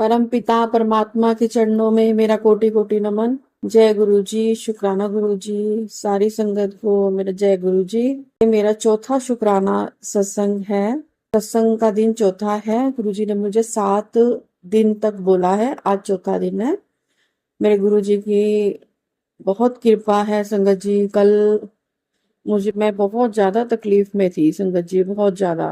परम पिता परमात्मा के चरणों में मेरा कोटि कोटि नमन। जय गुरु जी, शुक्राना गुरु जी। सारी संगत को मेरा जय गुरु जी। ये मेरा चौथा शुक्राना सत्संग है। सत्संग का दिन चौथा है। गुरु जी ने मुझे 7 दिन तक बोला है, आज चौथा दिन है। मेरे गुरु जी की बहुत कृपा है संगत जी। कल मैं बहुत ज्यादा तकलीफ में थी संगत जी, बहुत ज्यादा।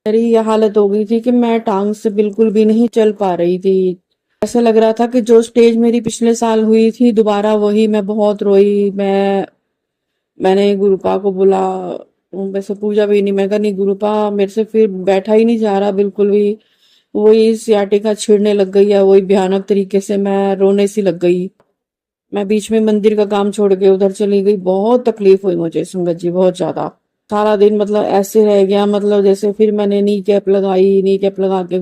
मेरी ये हालत हो गई थी कि मैं टांग से बिल्कुल भी नहीं चल पा रही थी। ऐसा लग रहा था कि जो स्टेज मेरी पिछले साल हुई थी दोबारा वही। मैं बहुत रोई। मैंने गुरुपा को बोला, वैसे पूजा भी नहीं, मैं कहा नहीं गुरुपा, मेरे से फिर बैठा ही नहीं जा रहा बिल्कुल भी। वही सियाटिका छिड़ने लग गई है, वही भयानक तरीके से मैं रोने सी लग गई। मैं बीच में मंदिर का काम छोड़ के उधर चली गई। बहुत तकलीफ हुई मुझे संगत जी, बहुत ज्यादा। सारा दिन मतलब ऐसे रह गया, मतलब जैसे फिर मैंने नी कैप लगाई, नी कैप लगा के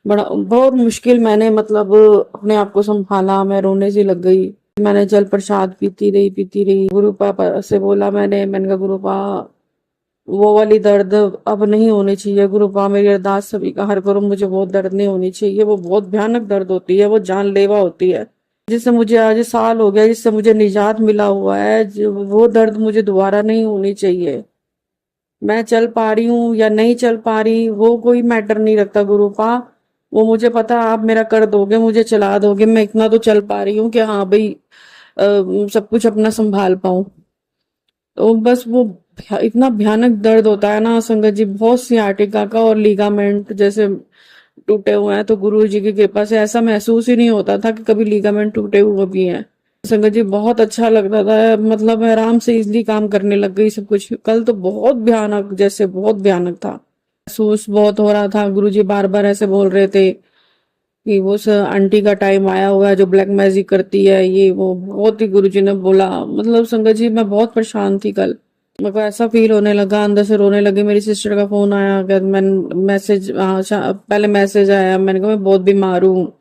बड़ा बहुत मुश्किल मैंने मतलब अपने आप को संभाला। मैं रोने सी लग गई। मैंने जल प्रसाद पीती रही। गुरु पापा से बोला, मैंने कहा गुरु पा, वो वाली दर्द अब नहीं होनी चाहिए। गुरु पा मेरी अरदास सभी का हर करो, मुझे वो दर्द नहीं होनी चाहिए। वो बहुत भयानक दर्द होती है, वो जानलेवा होती है। जिससे मुझे आज साल हो गया, जिससे मुझे निजात मिला हुआ है, वो दर्द मुझे दोबारा नहीं होनी चाहिए। मैं चल पा रही हूँ या नहीं चल पा रही वो कोई मैटर नहीं रखता गुरुपा। वो मुझे पता आप मेरा कर दोगे, मुझे चला दोगे। मैं इतना तो चल पा रही हूँ कि हाँ भाई, सब कुछ अपना संभाल पाऊं। तो बस वो इतना भयानक दर्द होता है ना संगत जी, बहुत सियाटिका का और लीगामेंट जैसे टूटे हुए हैं। तो गुरु जी की कृपा से ऐसा महसूस ही नहीं होता था कि कभी लीगामेंट टूटे हुए भी हैं। संगत जी बहुत अच्छा लगता था, मतलब मैं आराम से इजली काम करने लग गई सब कुछ। कल तो बहुत भयानक, जैसे बहुत भयानक था। महसूस बहुत हो रहा था। गुरु जी बार बार ऐसे बोल रहे थे कि वो आंटी का टाइम आया हुआ है जो ब्लैक मैजिक करती है, ये वो बहुत ही गुरु जी ने बोला। मतलब संगत जी मैं बहुत परेशान थी कल। मेरे को ऐसा फील होने लगा, अंदर से रोने लगी। मेरी सिस्टर का फोन आया, अगर मैं मैसेज, पहले मैसेज आया, मैंने कहा मैं बहुत बीमार हूँ,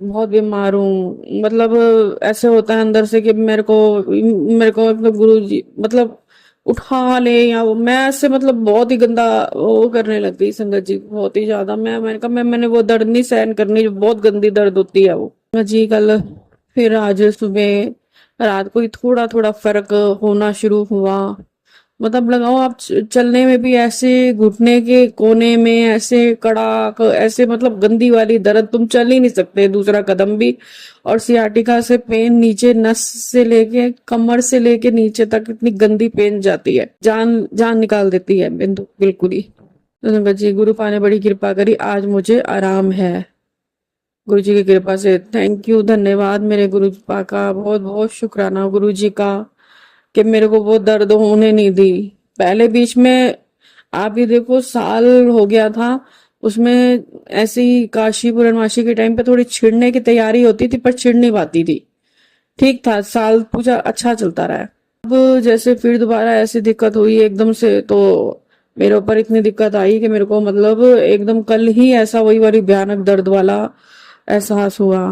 बहुत बीमार हूँ। मतलब ऐसे होता है अंदर से कि मेरे को मतलब गुरु जी मतलब उठा ले, या मैं ऐसे मतलब बहुत ही गंदा वो करने लग गई संगत जी, बहुत ही ज्यादा। मैंने कहा मैंने वो दर्द नहीं सहन करनी, जो बहुत गंदी दर्द होती है वो जी। कल फिर आज सुबह रात को ही थोड़ा थोड़ा फर्क होना शुरू हुआ। मतलब लगाओ आप चलने में भी ऐसे घुटने के कोने में ऐसे कड़ाक, ऐसे मतलब गंदी वाली दर्द, तुम चल ही नहीं सकते दूसरा कदम भी। और सियाटिका से पेन नीचे नस से लेके कमर से लेके नीचे तक इतनी गंदी पेन जाती है, जान जान निकाल देती है बिंदु बिल्कुल ही। तो संगत जी गुरु पा ने बड़ी कृपा करी, आज मुझे आराम है गुरु जी की कृपा से। थैंक यू, धन्यवाद मेरे गुरु पा का, बहुत बहुत शुक्राना गुरु जी का कि मेरे को वो दर्द होने नहीं दी। पहले बीच में आप ये देखो साल हो गया था, उसमें ऐसे ही काशी पूर्णमासी के टाइम पे थोड़ी छिड़ने की तैयारी होती थी पर छिड़ नहीं पाती थी। ठीक था, साल पूजा अच्छा चलता रहा। अब जैसे फिर दोबारा ऐसी दिक्कत हुई एकदम से, तो मेरे ऊपर इतनी दिक्कत आई कि मेरे को मतलब एकदम कल ही ऐसा वही वाली भयानक दर्द वाला एहसास हुआ।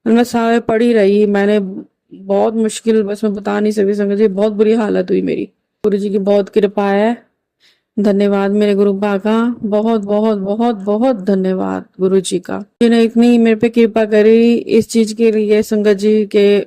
मैं सारे पड़ी रही, मैंने बहुत मुश्किल, बस मैं बता नहीं सकती संगत जी, बहुत बुरी हालत हुई मेरी। गुरु जी की बहुत कृपा है। धन्यवाद मेरे गुरु बा का, बहुत बहुत बहुत बहुत धन्यवाद गुरु जी का, जिन्हें इतनी मेरे पे कृपा करी इस चीज के लिए संगत जी के।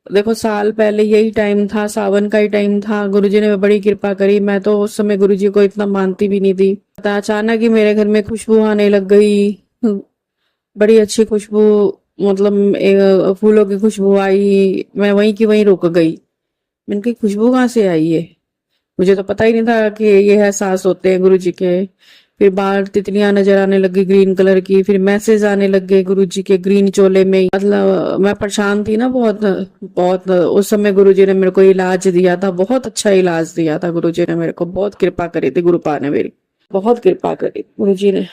देखो साल पहले यही टाइम था, सावन का ही टाइम था, गुरु जी ने बड़ी कृपा करी। मैं तो उस समय गुरु जी को इतना मानती भी नहीं थी। अचानक ही मेरे घर में खुशबू आने लग गई, बड़ी अच्छी खुशबू, मतलब फूलों की खुशबू आई। मैं वहीं की वहीं रुक गई। मैंने कहा खुशबू कहाँ से आई है, मुझे तो पता ही नहीं था कि ये एहसास होते हैं गुरु जी के। फिर बाहर तितलियां नजर आने लगी ग्रीन कलर की, फिर मैसेज आने लग गए गुरु जी के ग्रीन चोले में। मतलब मैं परेशान थी ना बहुत बहुत। उस समय गुरु जी ने मेरे को इलाज दिया था, बहुत अच्छा इलाज दिया था गुरु जी ने मेरे को, बहुत कृपा करी थी गुरुपा ने मेरी, बहुत कृपा करी गुरु जी ने।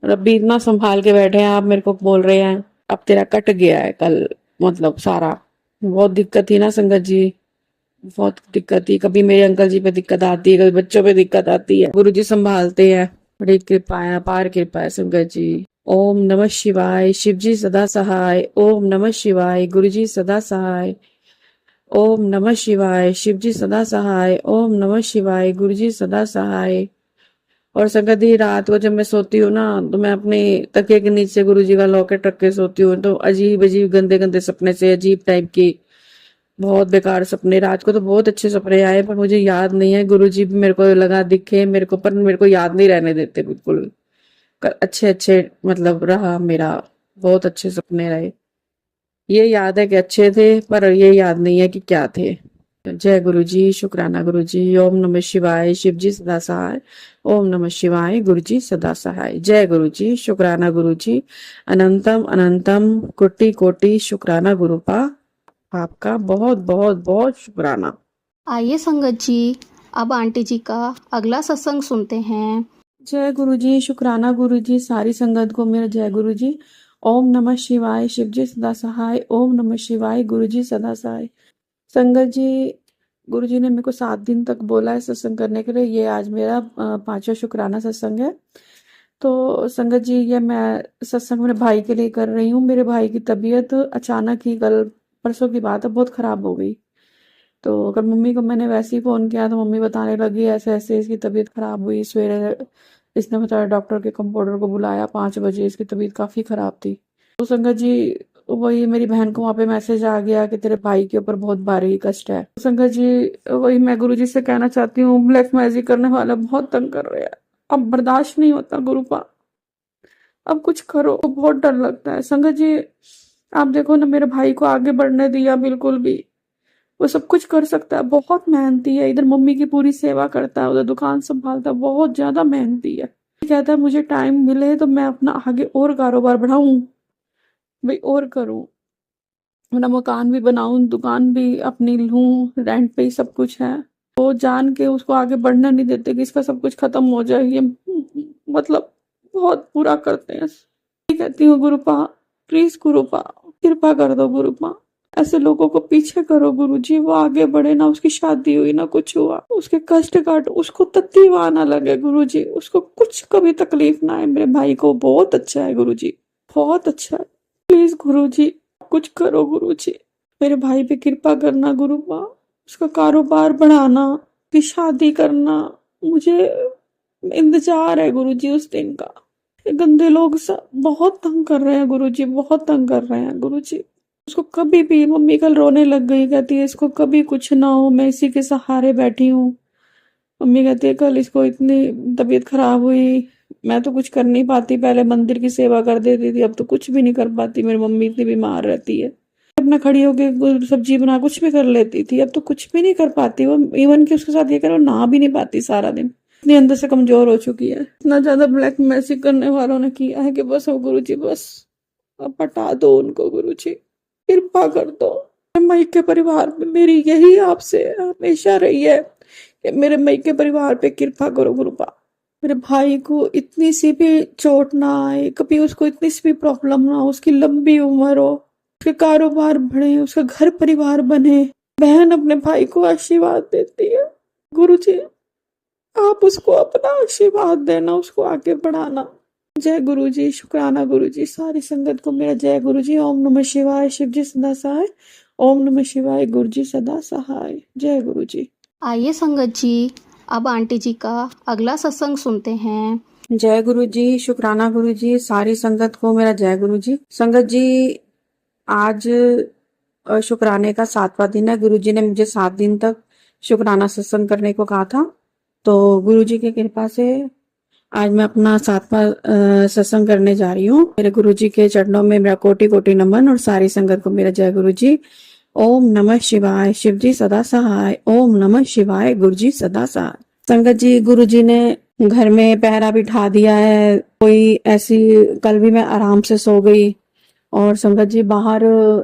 रब्बी इतना संभाल के बैठे हैं, आप मेरे को बोल रहे हैं अब तेरा कट गया है कल, मतलब सारा। बहुत दिक्कत थी ना संगत जी, बहुत दिक्कत थी। कभी मेरे अंकल जी पे दिक्कत आती है, कभी बच्चों पे दिक्कत आती है, गुरु जी संभालते हैं। बड़ी कृपा है, अपार कृपा है संगत जी। ओम नमः शिवाय, शिव जी सदा सहाय। ओम नमः शिवाय, गुरु जी सदा सहाय। ओम नमः शिवाय, शिव जी सदा सहाय। ओम नमः शिवाय, गुरु जी सदा सहाय। और संगत जी रात को जब मैं सोती हूँ ना तो मैं अपने तकिए के नीचे गुरु जी का लॉकेट रख के सोती हूँ, तो अजीब अजीब गंदे गंदे सपने से, अजीब टाइप की बहुत बेकार सपने। रात को तो बहुत अच्छे सपने आए पर मुझे याद नहीं है। गुरु जी भी मेरे को लगा दिखे मेरे को, पर मेरे को याद नहीं रहने देते बिल्कुल। अच्छे अच्छे मतलब रहा मेरा, बहुत अच्छे सपने रहे। ये याद है कि अच्छे थे पर ये याद नहीं है कि क्या थे। जय गुरु जी, शुक्राना गुरु जी। ओम नमः शिवाय, शिव जी सदा सहाय। ओम नमः शिवाय, गुरु जी सदा सहाय। जय गुरु जी, शुक्राना गुरु जी। अनंतम अनंतम कोटि कोटि शुक्राना गुरुपा। आपका बहुत बहुत बहुत शुक्राना। आइए संगत जी, अब आंटी जी का अगला सत्संग सुनते हैं। जय गुरु जी, शुक्राना गुरु जी। सारी संगत को मेरा जय गुरु जी। ओम नमः शिवाय, शिव जी सदा सहाय। ओम नमः शिवाय, गुरु जी सदा सहाय। संगत जी, गुरु जी ने मेरे को 7 दिन तक बोला है सत्संग करने के लिए। ये आज मेरा 5वां शुक्राना सत्संग है। तो संगत जी, ये मैं सत्संग मेरे भाई के लिए कर रही हूँ। मेरे भाई की तबीयत अचानक ही कल परसों की बात है बहुत खराब हो गई। तो कल मम्मी को मैंने वैसे ही फोन किया तो मम्मी बताने लगी ऐसे ऐसे इसकी तबीयत खराब हुई। सवेरे इसने बताया डॉक्टर के कंपाउंडर को बुलाया 5 बजे, इसकी तबीयत काफी खराब थी। तो संगत जी, वही मेरी बहन को वहां पे मैसेज आ गया कि तेरे भाई के ऊपर बहुत भारी कष्ट है। तो संगत जी, वही मैं गुरु जी से कहना चाहती हूँ, ब्लैक मैजिक करने वाला बहुत तंग कर रहे हैं। अब बर्दाश्त नहीं होता गुरुपा, अब कुछ करो। तो बहुत डर लगता है संगत जी। आप देखो ना, मेरे भाई को आगे बढ़ने दिया बिल्कुल भी। वो सब कुछ कर सकता है, बहुत मेहनती है। इधर मम्मी की पूरी सेवा करता है, उधर दुकान संभालता है, बहुत ज्यादा मेहनती है। कहता है मुझे टाइम मिले तो मैं अपना आगे और कारोबार बढ़ाऊं भाई, और करूं, अपना मकान भी बनाऊं, दुकान भी अपनी लूं, रेंट पे ही सब कुछ है। वो जान के उसको आगे बढ़ना नहीं देते कि इसका सब कुछ खत्म हो जाए। ये मतलब बहुत बुरा करते हैं। कहती हूँ गुरुपा, प्लीज गुरुपा कृपा कर दो गुरुपा, ऐसे लोगों को पीछे करो गुरु जी। वो आगे बढ़े ना, उसकी शादी हुई ना कुछ हुआ, उसके कष्ट काट, उसको तत्ती वहां ना लगे गुरु जी, उसको कुछ कभी तकलीफ ना आए। मेरे भाई को बहुत अच्छा है गुरु जी, बहुत अच्छा है। प्लीज गुरु जी कुछ करो गुरु जी, मेरे भाई पे कृपा करना गुरुपा, उसका कारोबार बढ़ाना, उसकी शादी करना। मुझे इंतजार है गुरु जी उस दिन का। ये गंदे लोग सब बहुत तंग कर रहे हैं गुरु जी, बहुत तंग कर रहे हैं गुरु जी। उसको कभी भी, मम्मी कल रोने लग गई, कहती है इसको कभी कुछ ना हो, मैं इसी के सहारे बैठी हूँ। मम्मी कहती है कल इसको इतनी तबीयत खराब हुई, मैं तो कुछ कर नहीं पाती, पहले मंदिर की सेवा कर देती थी, अब तो कुछ भी नहीं कर पाती। मेरी मम्मी इतनी बीमार रहती है, अपना खड़ी होके सब्जी बना कुछ भी कर लेती थी, अब तो कुछ भी नहीं कर पाती वो। इवन कि उसके साथ ये करो, नहा भी नहीं पाती सारा दिन, इतनी अंदर से कमजोर हो चुकी है। इतना ज्यादा ब्लैक मैजिक करने वालों ने किया है कि बस हो गुरु जी, बस अब हटा दो उनको गुरु जी, कृपा कर दो। मायके परिवार में मेरी यही आपसे हमेशा रही है कि मेरे मायके परिवार पे कृपा करो गुरुपा। मेरे भाई को इतनी सी भी चोट ना आए, कभी उसको इतनी सी भी प्रॉब्लम ना हो, उसकी लंबी उम्र हो, उसके कारोबार बढ़े, उसका घर परिवार बने। बहन अपने भाई को आशीर्वाद देती है गुरु जी, आप उसको अपना आशीर्वाद देना, उसको आगे बढ़ाना। जय गुरु जी, शुक्राना गुरु जी। सारी संगत को मेरा जय गुरु जी। ओम नमः शिवाय, शिव जी सदा सहाय। ओम नमः शिवाय, गुरु जी सदा सहाय। जय गुरु जी। आइए संगत जी, अब आंटी जी का अगला सत्संग सुनते हैं। जय गुरु जी, शुक्राना गुरु जी। सारी संगत को मेरा जय गुरु जी। संगत जी, आज शुक्राने का 7वां दिन है। गुरु जी ने मुझे 7 दिन तक शुक्राना सत्संग करने को कहा था, तो गुरु जी की कृपा से आज मैं अपना 7वां सत्संग करने जा रही हूँ। मेरे गुरु जी के चरणों में मेरा कोटि कोटि नमन और सारी संगत को मेरा जय गुरु जी। ओम नमः शिवाय, शिव जी सदा सहाय। ओम नमः शिवाय, गुरु जी सदा सहाय। संगत जी, गुरु जी ने घर में पहरा बिठा दिया है। कोई ऐसी, कल भी मैं आराम से सो गई। और संगत जी, बाहर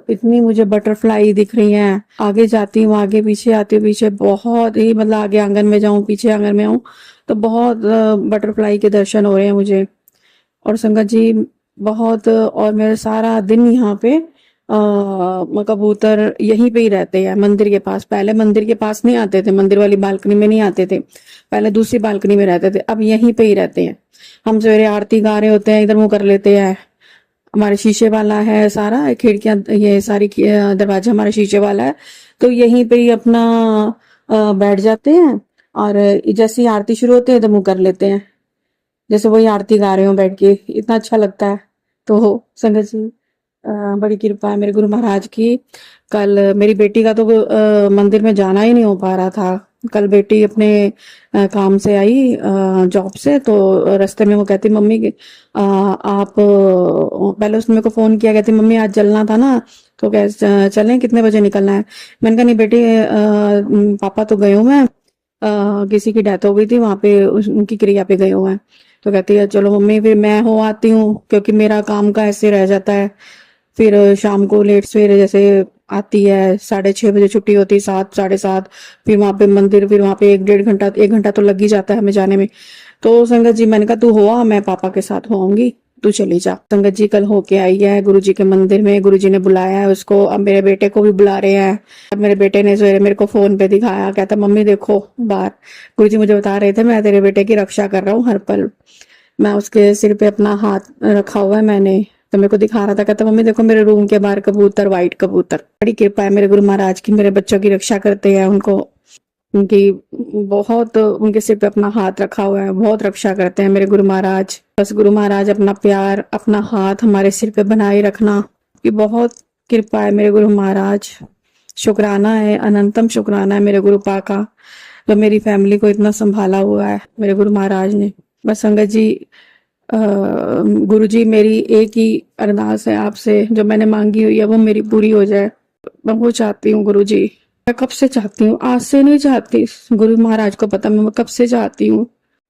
इतनी मुझे बटरफ्लाई दिख रही हैं। आगे जाती हूँ, आगे पीछे आती हूँ, पीछे बहुत ही, मतलब आगे आंगन में जाऊं, पीछे आंगन में आऊं, तो बहुत बटरफ्लाई के दर्शन हो रहे हैं मुझे। और संगत जी बहुत, और मेरा सारा दिन यहाँ पे कबूतर यहीं पे ही रहते हैं मंदिर के पास। पहले मंदिर के पास नहीं आते थे, मंदिर वाली बालकनी में नहीं आते थे, पहले दूसरी बालकनी में रहते थे, अब यहीं पे ही रहते हैं। हम सवेरे आरती गा रहे होते हैं, इधर मुंह कर लेते हैं। हमारे शीशे वाला है सारा, खिड़कियां, ये सारी दरवाजा हमारा शीशे वाला है, तो यहीं पे ही अपना बैठ जाते हैं। और जैसे ही आरती शुरू होती है तो मुंह कर लेते हैं। जैसे वही आरती गा रहे हो बैठ के, इतना अच्छा लगता है। तो संगत जी, बड़ी कृपा है मेरे गुरु महाराज की। कल मेरी बेटी का तो मंदिर में जाना ही नहीं हो पा रहा था। कल बेटी अपने काम से आई, जॉब से, तो रास्ते में वो कहती मम्मी आप पहले उसने मेरे को फोन किया, कहती मम्मी आज चलना था ना, तो कह चलें, कितने बजे निकलना है। मैंने कहा नहीं बेटी, पापा तो गए हुए हैं, किसी की डेथ हो गई थी वहां पे, उनकी क्रिया पे गए हुए हैं। तो कहती है चलो मम्मी फिर मैं हो आती हूँ, क्योंकि मेरा काम का ऐसे रह जाता है। फिर शाम को लेट सवेरे जैसे आती है, 6:30 बजे छुट्टी होती है, 7, 7:30, फिर वहां पे मंदिर, फिर वहां पे 1-1.5 घंटा, 1 घंटा तो लग ही जाता है हमें जाने में। तो संगत जी मैंने कहा तू हो आ, मैं पापा के साथ हो आऊंगी, तू चली जा। संगत जी कल होके आई है गुरु जी के मंदिर में, गुरु जी ने बुलाया है उसको, अब मेरे बेटे को भी बुला रहे हैं। अब मेरे बेटे ने सवेरे मेरे को फोन पे दिखाया, कहता मम्मी देखो बाहर, गुरु जी मुझे बता रहे थे मैं तेरे बेटे की रक्षा कर रहा हूँ हर पल। मैं उसके सिर पे अपना हाथ रखा हुआ है मैंने, तो मेरे को दिखा रहा था, कहता मम्मी देखो मेरे रूम के बाहर कबूतर, व्हाइट कबूतर। बड़ी कृपा है मेरे गुरु महाराज की, मेरे बच्चों की रक्षा करते हैं, उनको उनकी बहुत, उनके सिर पे अपना हाथ रखा हुआ है, बहुत रक्षा करते हैं मेरे गुरु महाराज। बस गुरु महाराज अपना प्यार, अपना हाथ हमारे सिर पे बनाए रखना, कि बहुत कृपा है मेरे गुरु महाराज। शुक्राना है, अनंतम शुक्राना है मेरे गुरु पा का, जो मेरी फैमिली को इतना संभाला हुआ है मेरे गुरु महाराज ने। बस संगत जी, गुरु जी मेरी एक ही अरदास है आपसे, जो मैंने मांगी हुई है वो मेरी पूरी हो जाए। मैं वो चाहती हूँ गुरु जी, मैं कब से चाहती हूँ, आज से नहीं चाहती, गुरु महाराज को पता मैं कब से चाहती हूँ।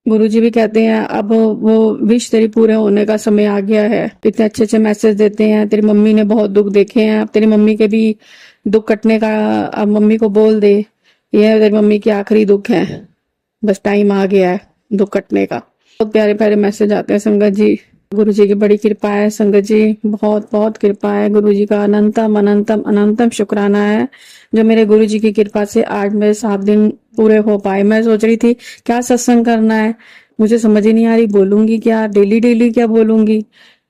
गुरु जी भी कहते हैं अब वो विश तेरी पूरे होने का समय आ गया है। इतने अच्छे अच्छे मैसेज देते हैं, तेरी मम्मी ने बहुत दुख देखे हैं, अब तेरी मम्मी के भी दुख कटने का, अब मम्मी को बोल दे ये तेरी मम्मी की आखिरी दुख है, बस टाइम आ गया है दुख कटने का। बहुत प्यारे प्यारे मैसेज आते हैं संगत जी। गुरु जी की बड़ी कृपा है संगत जी, बहुत बहुत कृपा है गुरु जी का, अनंतम अनंतम अनंतम शुक्राना है, जो मेरे गुरु जी की कृपा से आज मेरे 7 दिन पूरे हो पाए। मैं सोच रही थी क्या सत्संग करना है, मुझे समझ ही नहीं आ रही बोलूंगी क्या, डेली डेली क्या बोलूंगी,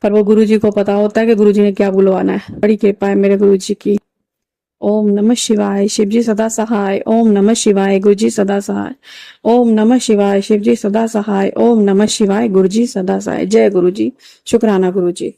पर वो गुरु जी को पता होता है कि गुरु जी ने क्या बुलवाना है। बड़ी कृपा है मेरे गुरु जी की। ओम नमः शिवाय, शिव जी सदा सहाय। ओम नमः शिवाय, गुरु जी सदा सहाय। ओम नमः शिवाय, शिव जी सदा सहाय। ओम नमः शिवाय, गुरु जी सदा सहाय। जय गुरु जी, शुक्राना गुरु जी।